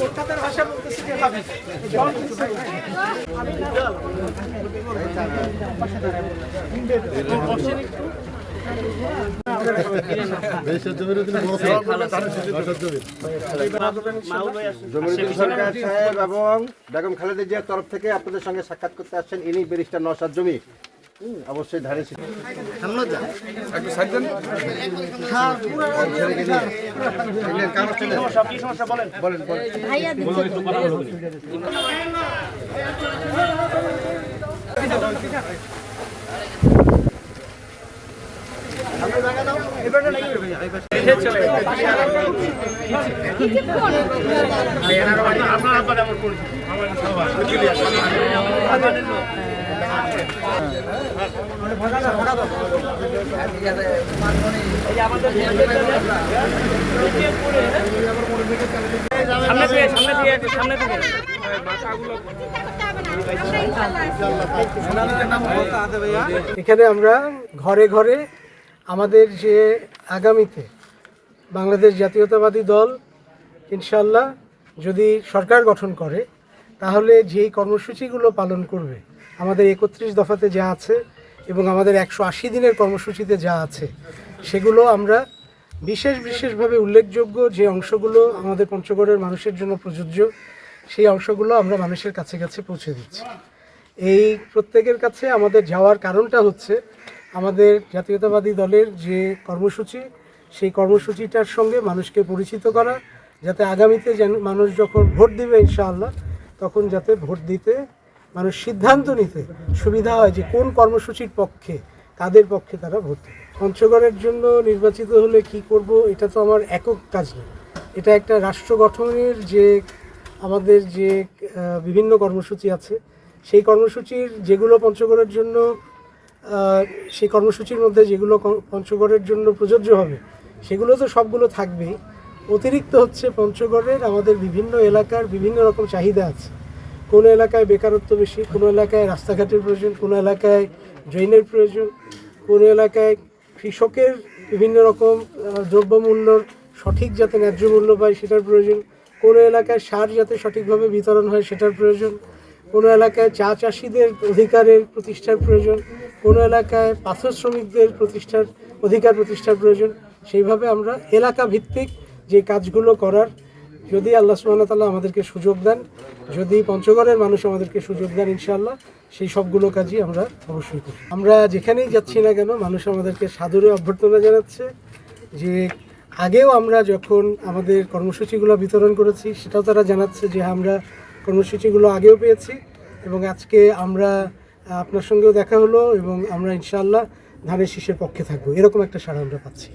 কলকাতার ভাষা বলতেছি যে জমিরুদ্দিন সরকার সাহেব এবং বেগম খালেদা জিয়ার তরফ থেকে আপনাদের সঙ্গে সাক্ষাৎ করতে আসছেন ইনি ব্যারিস্টার নওশাদ জমি। অবশ্যই ধারে এখানে আমরা ঘরে ঘরে আমাদের যে আগামীতে বাংলাদেশ জাতীয়তাবাদী দল ইনশাল্লাহ যদি সরকার গঠন করে তাহলে যেই কর্মসূচিগুলো পালন করবে আমাদের 31 দফাতে যা আছে এবং আমাদের 180 দিনের কর্মসূচিতে যা আছে সেগুলো আমরা বিশেষভাবে উল্লেখযোগ্য যে অংশগুলো আমাদের পঞ্চগড়ের মানুষের জন্য প্রযোজ্য সেই অংশগুলো আমরা মানুষের কাছে কাছে পৌঁছে দিচ্ছি। এই প্রত্যেকের কাছে আমাদের যাওয়ার কারণটা হচ্ছে আমাদের জাতীয়তাবাদী দলের যে কর্মসূচি সেই কর্মসূচিটার সঙ্গে মানুষকে পরিচিত করা, যাতে আগামীতে মানুষ যখন ভোট দিবে ইনশাআল্লাহ তখন যাতে ভোট দিতে মানুষ সিদ্ধান্ত নিতে সুবিধা হয় যে কোন কর্মসূচির পক্ষে কাদের পক্ষে তারা ভোট দেবে। পঞ্চগড়ের জন্য নির্বাচিত হলে কি করব এটা তো আমার একক কাজ না, এটা একটা রাষ্ট্র গঠনের যে আমাদের যে বিভিন্ন কর্মসূচি আছে সেই কর্মসূচির যেগুলো পঞ্চগড়ের জন্য সেই কর্মসূচির মধ্যে যেগুলো পঞ্চগড়ের জন্য প্রযোজ্য হবে সেগুলো তো সবগুলো থাকবেই। অতিরিক্ত হচ্ছে পঞ্চগড়ের আমাদের বিভিন্ন এলাকার বিভিন্ন রকম চাহিদা আছে। কোনো এলাকায় বেকারত্ব বেশি, কোনো এলাকায় রাস্তাঘাটের প্রয়োজন, কোনো এলাকায় ড্রেনের প্রয়োজন, কোনো এলাকায় কৃষকের বিভিন্ন রকম দ্রব্যমূল্যর সঠিক যাতে ন্যায্য মূল্য পায় সেটার প্রয়োজন, কোনো এলাকায় সার যাতে সঠিকভাবে বিতরণ হয় সেটার প্রয়োজন, কোনো এলাকায় চা চাষিদের অধিকারের প্রতিষ্ঠার প্রয়োজন, কোনো এলাকায় পাথর শ্রমিকদের অধিকার প্রতিষ্ঠার প্রয়োজন। সেইভাবে আমরা এলাকা ভিত্তিক যে কাজগুলো করার যদি আল্লাহ সুবহানাহু ওয়া তাআলা আমাদেরকে সুযোগ দেন, যদি পঞ্চগড়ের মানুষ আমাদেরকে সুযোগ দেন ইনশাআল্লাহ সেই সবগুলো কাজই আমরা অবশ্যই করি। আমরা যেখানেই যাচ্ছি না কেন মানুষ আমাদেরকে সাদরে অভ্যর্থনা জানাচ্ছে। যে আগেও আমরা যখন আমাদের কর্মসূচিগুলো বিতরণ করেছি সেটাও তারা জানাচ্ছে যে আমরা কর্মসূচিগুলো আগেও পেয়েছি এবং আজকে আমরা আপনার সঙ্গেও দেখা হলো এবং আমরা ইনশাআল্লাহ ধানের শীষের পক্ষে থাকবো, এরকম একটা সাড়া আমরা পাচ্ছি।